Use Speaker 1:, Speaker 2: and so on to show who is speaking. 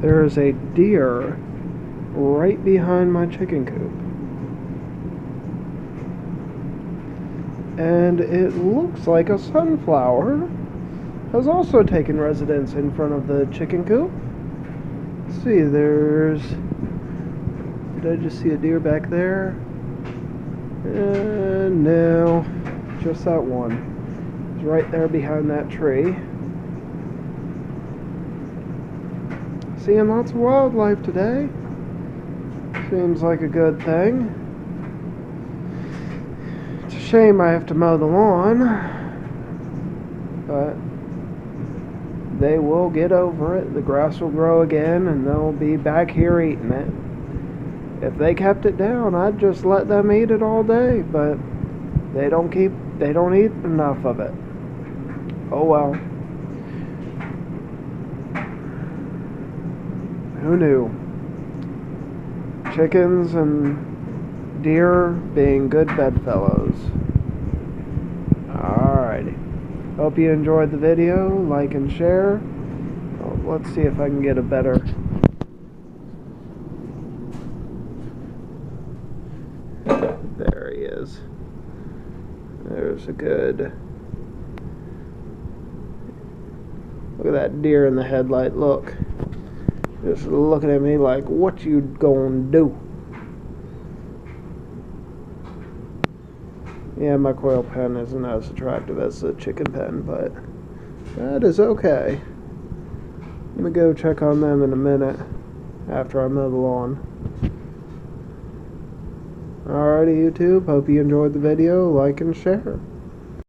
Speaker 1: There is a deer right behind my chicken coop. And it looks like a sunflower has also taken residence in front of the chicken coop. Let's see, did I just see a deer back there? No, just that one. It's right there behind that tree. Seeing lots of wildlife today. Seems like a good thing. It's a shame I have to mow the lawn, but they will get over it. The grass will grow again and they'll be back here eating it. If they kept it down, I'd just let them eat it all day, but they don't eat enough of it. Oh well. Who knew? Chickens and deer being good bedfellows. Alrighty. Hope you enjoyed the video. Like and share. Well, let's see if I can get a better... There he is. There's a good... Look at that deer in the headlight. Look. Just looking at me like, what you gonna do? Yeah, my coil pen isn't as attractive as the chicken pen, but that is okay. Let me go check on them in a minute after I mow the lawn. Alrighty, YouTube. Hope you enjoyed the video. Like and share.